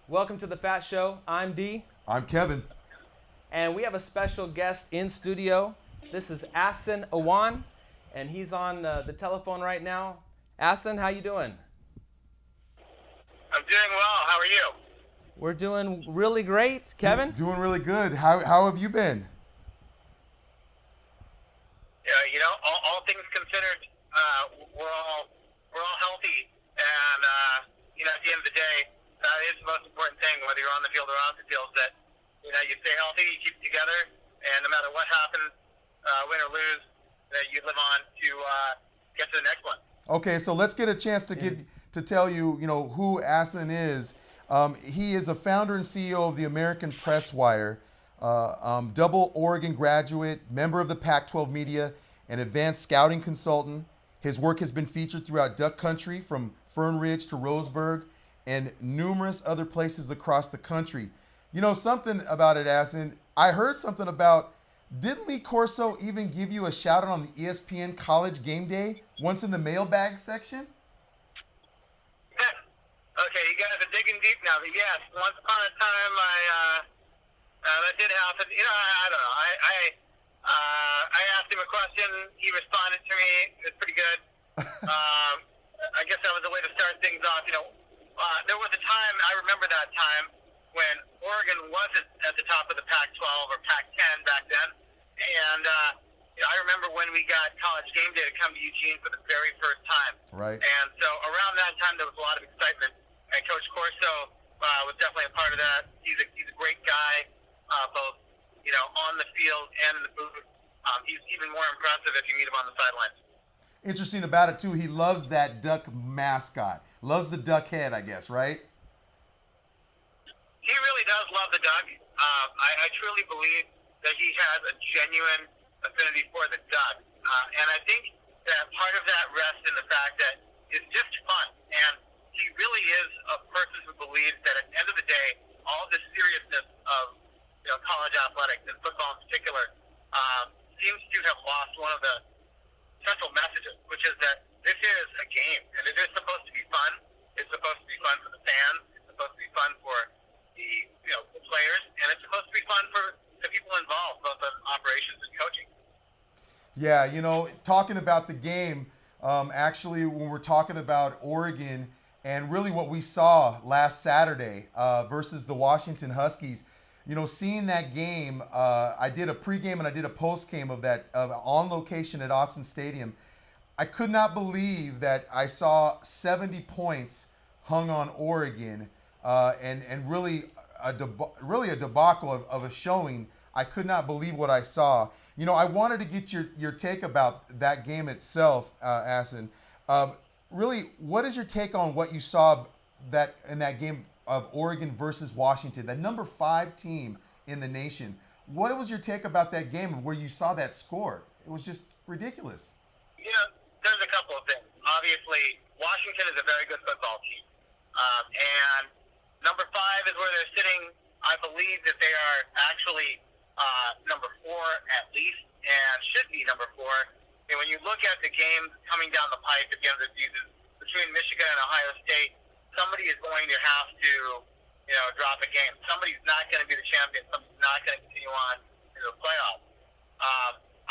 Welcome to the FATT Show. I'm Dee. I'm Kevin. And we have a special guest in studio. This is Ahsan Awan, and he's on the telephone right now. Ahsan, how you doing? I'm doing well. How are you? We're doing really great. Kevin? Doing really good. How have you been? All things considered, we're all healthy, and at the end of the day, that is the most important thing. Whether you're on the field or off the field, that you stay healthy, you keep it together, and no matter what happens, win or lose, that you live on to get to the next one. Okay, so let's get a chance to tell you, who Ahsan is. He is a founder and CEO of the American Press Wire, double Oregon graduate, member of the Pac-12 media, an advanced scouting consultant. His work has been featured throughout Duck Country, from Fern Ridge to Roseburg, and numerous other places across the country. Something about it, Ahsan. I heard something about, didn't Lee Corso even give you a shout out on the ESPN College Game Day once in the mailbag section? Okay, you guys are digging deep now. But yes, once upon a time, that did happen. I don't know. I asked him a question. He responded to me. It was pretty good. I guess that was the way to start things off. There was a time, I remember that time, when Oregon wasn't at the top of the Pac-12 or Pac-10 back then. And I remember when we got College Game Day to come to Eugene for the very first time. Right. And so around that time, there was a lot of excitement. And Coach Corso was definitely a part of that. He's a great guy, both on the field and in the booth. He's even more impressive if you meet him on the sidelines. Interesting about it too, he loves that duck mascot. Loves the duck head, I guess, right? He really does love the duck. I truly believe that he has a genuine affinity for the duck. And I think that part of that rests in the fact that it's just fun. And he really is a person who believes that at the end of the day, all the seriousness of college athletics, and football in particular, seems to have lost one of the central messages, which is that this is a game, and it is supposed to be fun. It's supposed to be fun for the fans. It's supposed to be fun for the players, and it's supposed to be fun for the people involved, both in operations and coaching. Yeah, talking about the game, actually, when we're talking about Oregon and really what we saw last Saturday versus the Washington Huskies, seeing that game, I did a pregame and I did a postgame of that on location at Autzen Stadium. I could not believe that I saw 70 points hung on Oregon, and really a debacle of a showing. I could not believe what I saw. I wanted to get your take about that game itself, Ahsan. Really, what is your take on what you saw in that game of Oregon versus Washington, that number 5 team in the nation? What was your take about that game where you saw that score? It was just ridiculous. There's a couple of things. Obviously, Washington is a very good football team. And number 5 is where they're sitting. I believe that they are actually number 4 at least, and should be number 4. And when you look at the games coming down the pipe at the end of the season between Michigan and Ohio State, somebody is going to have to, drop a game. Somebody's not going to be the champion. Somebody's not going to continue on into the playoffs.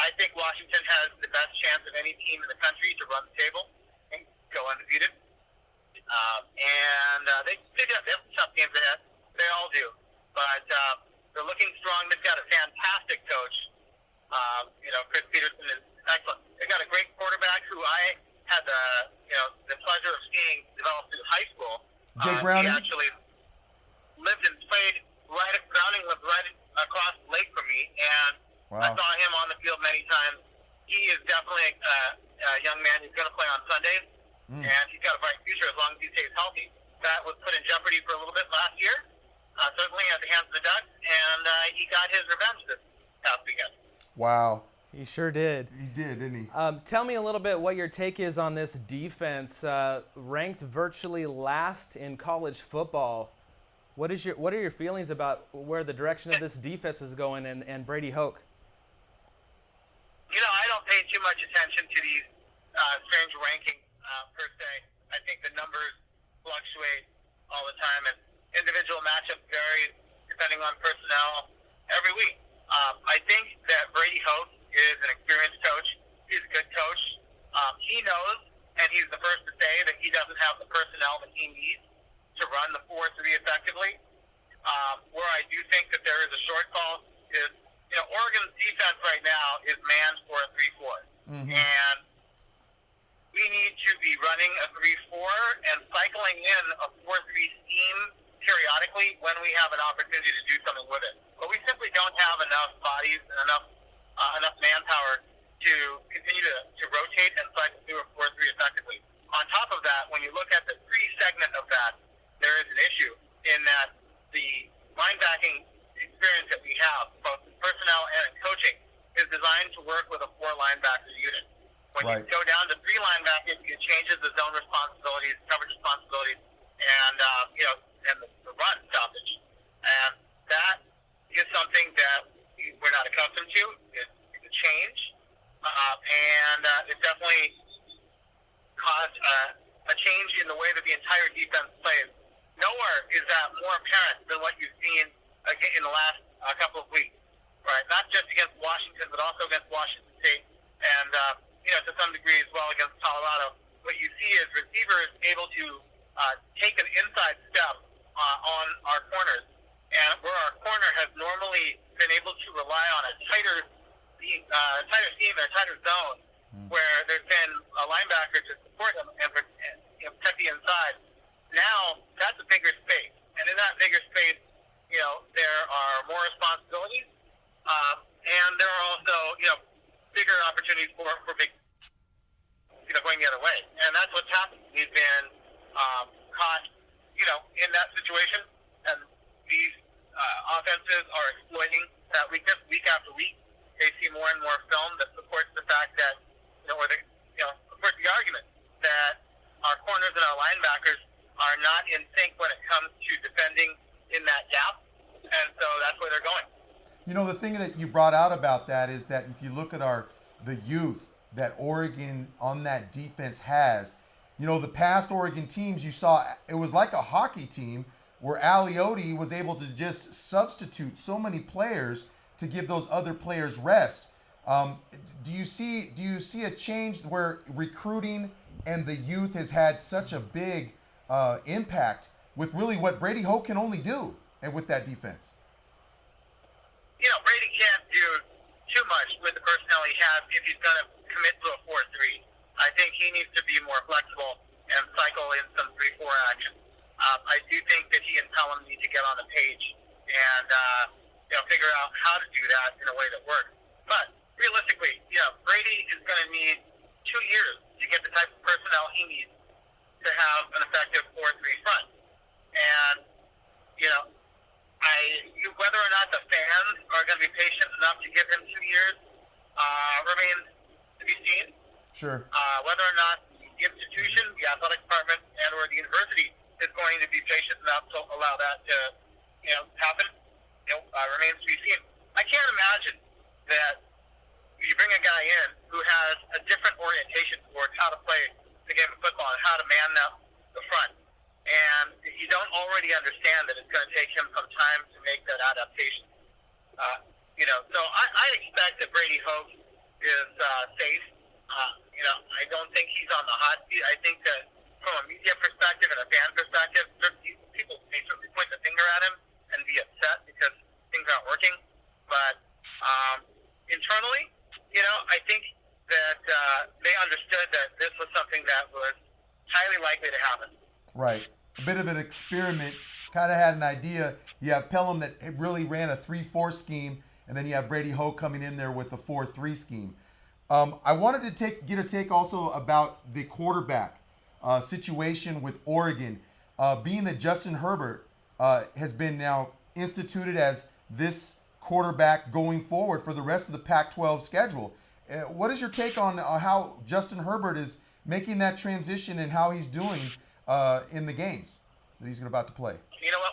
I think Washington has the best chance of any team in the country to run the table and go undefeated. They have tough games ahead. They all do. But they're looking strong. They've got a fantastic coach. Chris Peterson is excellent. They've got a great quarterback who I had the pleasure of seeing develop through high school. Jake Browning? He actually lived and played Browning lived right across the lake from me, and wow. I saw him on the field many times. He is definitely a young man who's going to play on Sundays, and he's got a bright future as long as he stays healthy. That was put in jeopardy for a little bit last year, certainly at the hands of the Ducks, and he got his revenge this past weekend. Wow. He sure did. He did, didn't he? Tell me a little bit what your take is on this defense, ranked virtually last in college football. What are your feelings about where the direction of this defense is going and Brady Hoke? I don't pay too much attention to these strange rankings per se. I think the numbers fluctuate all the time, and individual and he's the first to say that he doesn't have the personnel that he needs to run the 4-3 effectively. Where I do think that there is a shortfall is, Oregon's defense right now is manned for a 3-4. And we need to be running a 3-4 and cycling in a 4-3 scheme periodically when we have an opportunity to do something with it. But we simply don't have enough bodies and enough manpower to continue to rotate and cycle through a 4-3 effectively. On top of that, when you look at the pre-segment of that, there is an issue in that the linebacking experience that we have, both in personnel and in coaching, is designed to work with a 4 linebacker unit. When you go down to 3 linebackers, it changes the zone responsibilities, coverage responsibilities, and and the run stoppage. And that is something that we're not accustomed to. It's a change, and it definitely caused a change in the way that the entire defense plays. Nowhere is that more apparent than what you've seen in the last couple of weeks, right? Not just against Washington, but also against Washington State, and to some degree as well against Colorado. What you see is receivers able to take an inside step on our corners, and where our corner has normally been able to rely on a tighter scheme and a tighter zone, where there's been a linebacker to support them and protect the inside. Now that's a bigger space, and in that bigger space, there are more responsibilities, and there are also bigger opportunities for big going the other way, and that's what's happened. We've been caught in that situation, and these offenses are exploiting that weakness week after week. They see more and more film that supports the fact that supports the argument that our corners and our linebackers are not in sync when it comes to defending in that gap, and so that's where they're going. The thing that you brought out about that is that if you look at the youth that Oregon on that defense has, the past Oregon teams you saw, it was like a hockey team where Aliotti was able to just substitute so many players to give those other players rest. Do you see a change where recruiting and the youth has had such a big impact with really what Brady Hoke can only do and with that defense? Brady can't do too much with the personnel he has if he's going to commit to a 4-3. I think he needs to be more flexible and cycle in some 3-4 action. I do think that he and Pelham need to get on the page and figure out how to do that in a way that works. But realistically, Brady is going to need 2 years to get the type of personnel he needs to have an effective 4-3 front. And whether or not the fans are going to be patient enough to give him 2 years remains to be seen. Sure. Whether or not the institution, the athletic department, and or the university is going to be patient enough to allow that to happen remains to be seen. I can't imagine that you bring a guy in who has a different orientation towards how to play the game of football and how to man the front, and you don't already understand that it's going to take him some time to make that adaptation. So I expect that Brady Hoke is safe. I don't think he's on the hot seat. I think that from a media perspective and a fan perspective, people may certainly point the finger at him and be upset because things aren't working. But internally, I think that they understood that this was something that was highly likely to happen. Right. A bit of an experiment. Kind of had an idea. You have Pelham that really ran a 3-4 scheme, and then you have Brady Hoke coming in there with a 4-3 scheme. I wanted to get a take also about the quarterback situation with Oregon. Being that Justin Herbert has been now instituted as this quarterback going forward for the rest of the Pac-12 schedule. What is your take on how Justin Herbert is making that transition and how he's doing in the games that he's about to play? You know what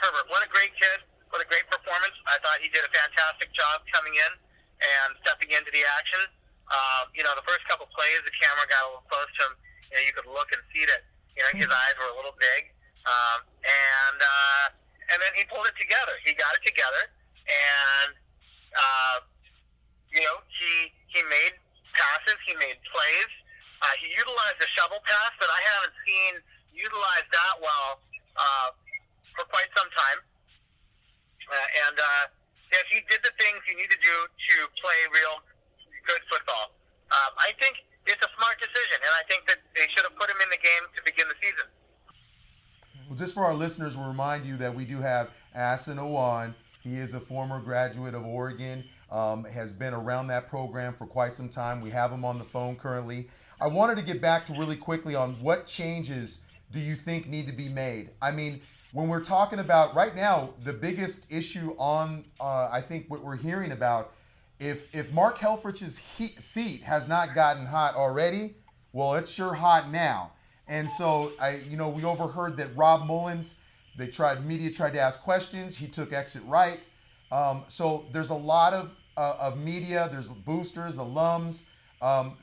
Herbert, what a great kid, what a great performance. I thought he did a fantastic job coming in and stepping into the action. The first couple plays, the camera got a little close to him. You could look and see that his eyes were a little big, and then he pulled it together. He got it together, and he made passes, he made plays, He utilized the shovel pass that I haven't seen utilized that well for quite some time. Yes, he did the things you need to do to play real good football. I think it's a smart decision, and I think that they should have put him in the game to begin the season. Well, just for our listeners, we'll remind you that we do have Ahsan Awan. He is a former graduate of Oregon, has been around that program for quite some time. We have him on the phone currently. I wanted to get back to really quickly on what changes do you think need to be made? I mean, when we're talking about right now, the biggest issue on, I think what we're hearing about, if Mark Helfrich's seat has not gotten hot already, well, it's sure hot now. And so, we overheard that Rob Mullins, media tried to ask questions. He took exit right. So there's a lot of media. There's boosters, alums.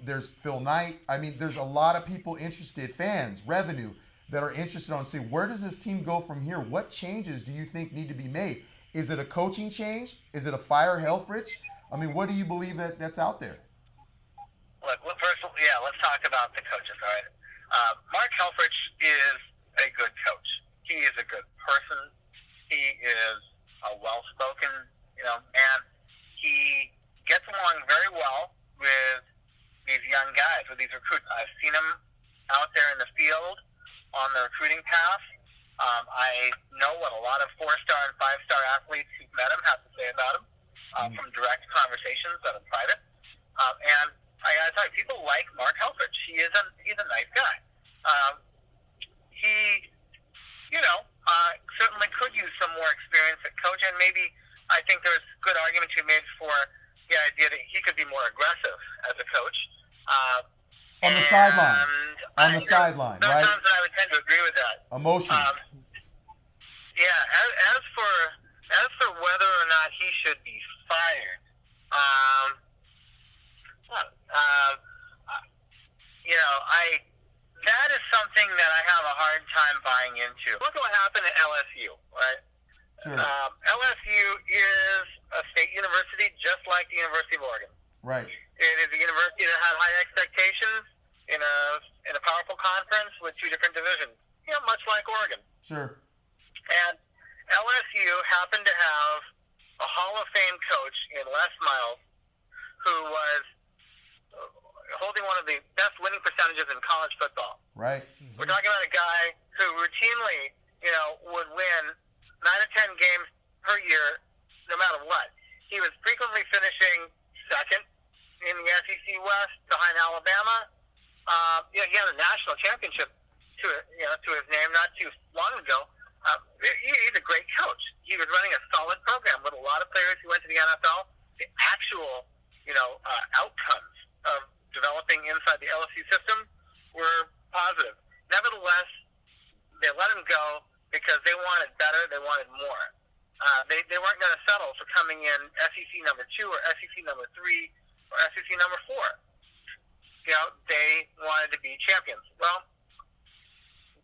There's Phil Knight. I mean, there's a lot of people interested, fans, revenue, that are interested on saying, where does this team go from here? What changes do you think need to be made? Is it a coaching change? Is it a fire Helfrich? I mean, what do you believe that's out there? Look, first, let's talk about the coaches, all right? Mark Helfrich is a good coach. He is a good person. He is a well-spoken, man. He gets along very well with these young guys, with these recruits. I've seen him out there in the field on the recruiting path. I know what a lot of 4-star and 5-star athletes who've met him have to say about him from direct conversations that are private. And I gotta tell you, people like Mark Helfrich. He's a nice guy. He, certainly could use some more experience at coach, and maybe I think there's good argument to be made for the idea that he could be more aggressive as a coach. On the sideline. On the sideline, right? Sometimes I would tend to agree with that. Emotion. As for whether or not he should be fired, that is something that I have a hard time buying into. Look at what happened at LSU, right? Sure. LSU is a state university just like the University of Oregon. Right. It is a university that had high expectations in a powerful conference with 2 different divisions, much like Oregon. Sure. And LSU happened to have a Hall of Fame coach in Les Miles who was holding one of the best winning percentages in college football. Right. Mm-hmm. We're talking about a guy who routinely, would win 9 or 10 games per year, no matter what. He was frequently finishing second in the SEC West behind Alabama. He had a national championship to his name not too long ago. He's a great coach. He was running a solid program with a lot of players who went to the NFL. The actual, outcomes of developing inside the LSU system were positive. Nevertheless, they let him go because they wanted better. They wanted more. They weren't going to settle for coming in SEC number 2 or SEC number 3 or SEC number 4. They wanted to be champions. Well,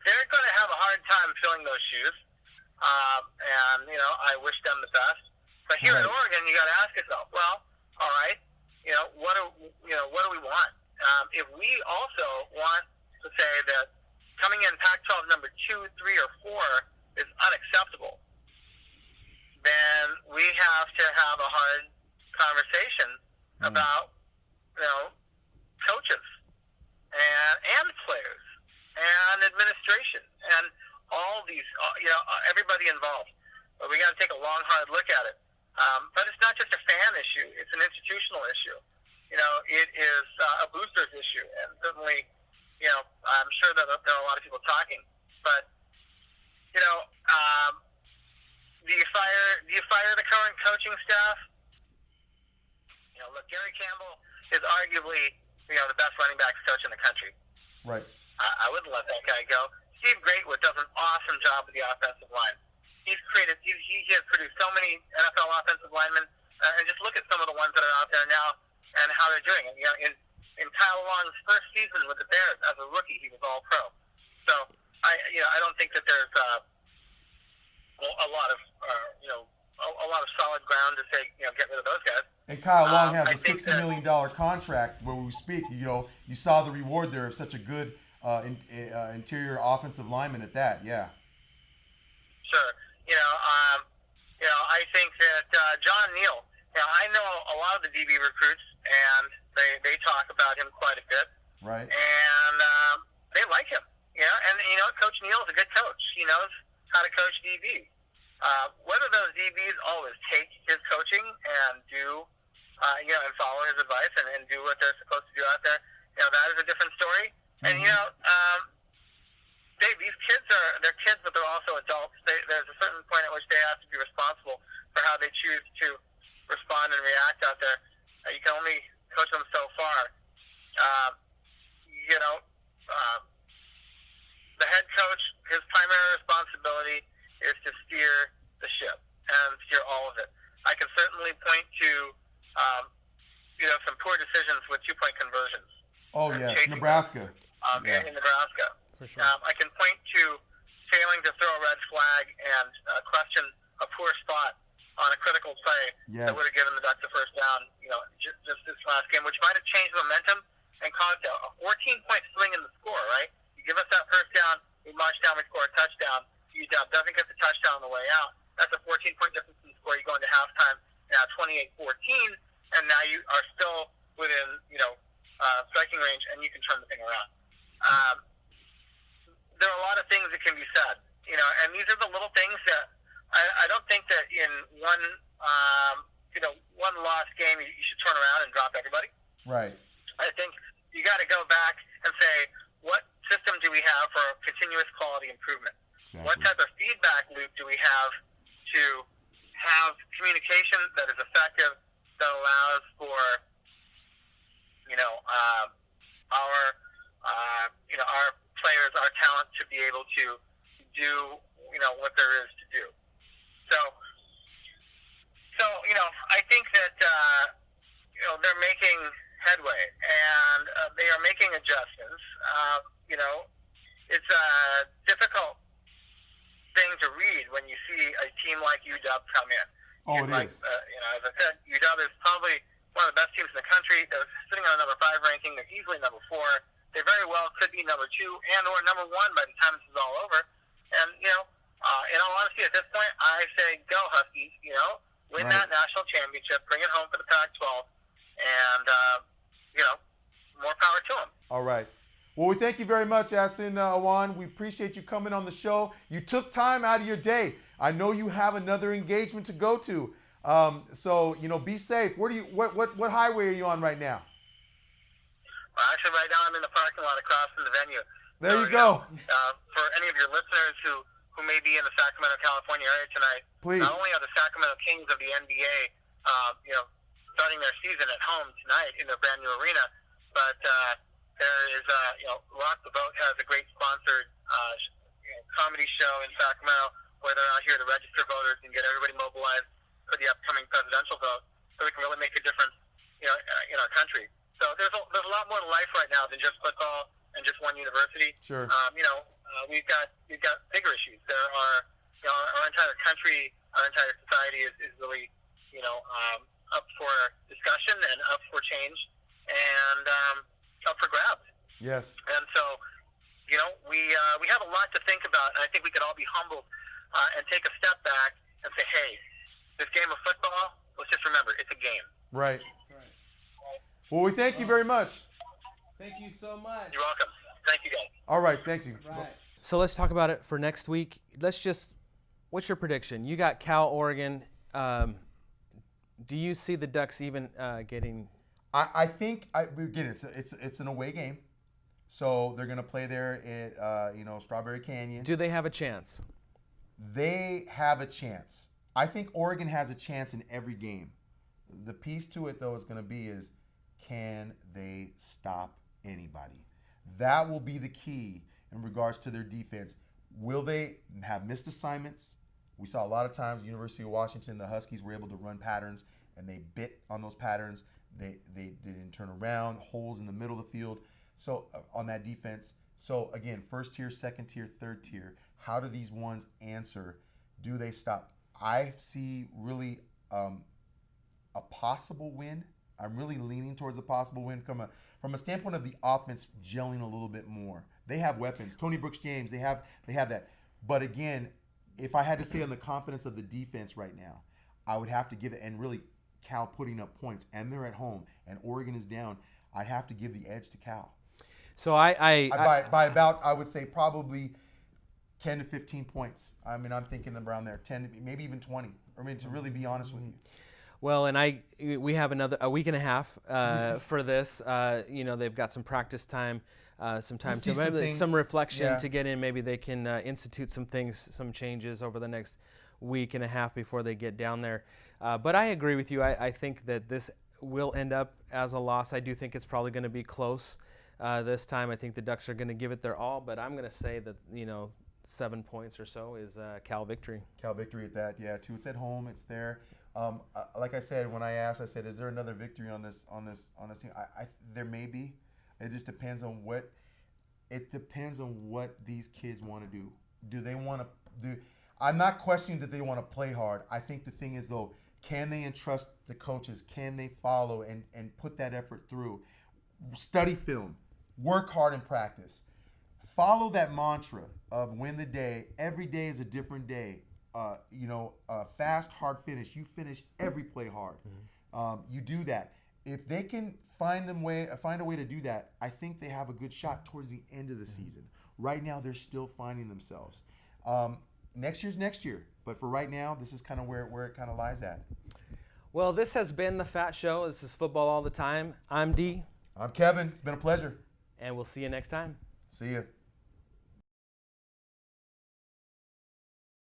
they're going to have a hard time filling those shoes. And I wish them the best. But here in Oregon, you got to ask yourself, well, all right, what do we want? If we also want to say that coming in Pac-12 number 2, 3, or 4 is unacceptable, then we have to have a hard conversation about, coaches and players and administration and all these, everybody involved. But we got to take a long, hard look at it. But it's not just a fan issue; it's an institutional issue. It is a boosters issue, and certainly, I'm sure that there are a lot of people talking. But do you fire the current coaching staff? Look, Gary Campbell is arguably the best running backs coach in the country. Right. I wouldn't let that guy go. Steve Greatwood does an awesome job with the offensive line. He has produced so many NFL offensive linemen, and just look at some of the ones that are out there now and how they're doing. In Kyle Long's first season with the Bears as a rookie, he was all pro. So I don't think that there's a lot of solid ground to say get rid of those guys. And Kyle Long has I a think $60 million contract where we speak. You saw the reward there of such a good interior offensive lineman at that. Yeah. Sure. I think that John Neal. I know a lot of the DB recruits, and they talk about him quite a bit. Right. And they like him. And Coach Neal is a good coach. He knows how to coach DB. Whether those DBs always take his coaching and do, and follow his advice and do what they're supposed to do out there, that is a different story. And these kids they're kids, but they're also adults. There's a certain point at which they have to be responsible for how they choose to respond and react out there. You can only coach them so far. The head coach, his primary responsibility is to steer the ship and steer all of it. I can certainly point to, some poor decisions with 2-point conversions. Oh, yes, Nebraska. In Nebraska. For sure. I can point to failing to throw a red flag and question a poor spot on a critical play that would have given the Ducks a first down, just this last game, which might have changed momentum and caused a 14-point swing in the score, right? You give us that first down, we march down, we score a touchdown. UW doesn't get the touchdown on the way out. That's a 14-point difference in the score. You go into halftime now 28-14, and now you are still within, striking range, and you can turn the thing around. There are a lot of things that can be said, and these are the little things that I don't think that in one lost game you should turn around and drop everybody. Right. I think you got to go back and say, what system do we have for continuous quality improvement? Exactly. What type of feedback loop do we have to have communication that is effective, that allows for our players, our talent to be able to do what there is to do. So I think that they're making headway, and they are making adjustments. It's a difficult thing to read when you see a team like UW come in. Oh, it is. As I said, UW is probably one of the best teams in the country. They're sitting on a number 5 ranking. They're easily number 4. They very well could be number 2 and or number 1 by the time this is all over. And, in all honesty, at this point, I say go Huskies, win that national championship, bring it home for the Pac-12, and, more power to them. All right. Well, we thank you very much, Ahsan, Awan. We appreciate you coming on the show. You took time out of your day. I know you have another engagement to go to. So, be safe. What highway are you on right now? Well, actually, right now I'm in the parking lot across from the venue. There you go. For any of your listeners who may be in the Sacramento, California area tonight, please. Not only are the Sacramento Kings of the NBA, starting their season at home tonight in their brand new arena, but there is, Rock the Vote has a great sponsored comedy show in Sacramento where they're out here to register voters and get everybody mobilized for the upcoming presidential vote, so we can really make a difference, in our country. So there's a lot more to life right now than just football and just one university. Sure. We've got bigger issues. There are, our entire country, our entire society is really, up for discussion and up for change and up for grabs. Yes. And so, we have a lot to think about, and I think we could all be humbled and take a step back and say, hey, this game of football, let's just remember, it's a game. Right. That's right. Well, we thank you very much. Thank you so much. You're welcome. Thank you, guys. All right, thank you. Right. So let's talk about it for next week. What's your prediction? You got Cal, Oregon. Do you see the Ducks even getting? I think again, it's an away game, so they're gonna play there at Strawberry Canyon. Do they have a chance? They have a chance. I think Oregon has a chance in every game. The piece to it, though, is going to be is, can they stop anybody? That will be the key in regards to their defense. Will they have missed assignments? We saw a lot of times, University of Washington, the Huskies were able to run patterns, and they bit on those patterns. They didn't turn around, holes in the middle of the field. So on that defense. So again, first tier, second tier, third tier. How do these ones answer? Do they stop? I see really a possible win. I'm really leaning towards a possible win from a standpoint of the offense gelling a little bit more. They have weapons. Tony Brooks James, they have that. But again, if I had to say on the confidence of the defense right now, I would have to give it, and really Cal putting up points, and they're at home, and Oregon is down, I'd have to give the edge to Cal. So by about, I would say probably 10 to 15 points. I mean, I'm thinking around there, 10, maybe even 20. I mean, to really be honest with you. Well, and we have a week and a half for this. They've got some practice time, some time to maybe some reflection to get in. Maybe they can institute some things, some changes over the next week and a half before they get down there. But I agree with you. I think that this will end up as a loss. I do think it's probably going to be close this time. I think the Ducks are going to give it their all, but I'm going to say that 7 points or so is Cal victory. Cal victory at that, yeah. Too. It's at home. It's there. Like I said, when I asked, I said, "Is there another victory on this team?" There may be. It just depends on what. It depends on what these kids want to do. Do they want to do? I'm not questioning that they want to play hard. I think the thing is, though, can they entrust the coaches? Can they follow and put that effort through? Study film. Work hard in practice. Follow that mantra of win the day. Every day is a different day. Fast, hard finish. You finish every play hard. You do that. If they can find a way to do that, I think they have a good shot towards the end of the season. Right now, they're still finding themselves. Next year's next year, but for right now, this is kind of where it kind of lies at. Well, this has been the FATT Show. This is Football All the Time. I'm D. I'm Kevin. It's been a pleasure. And we'll see you next time. See you.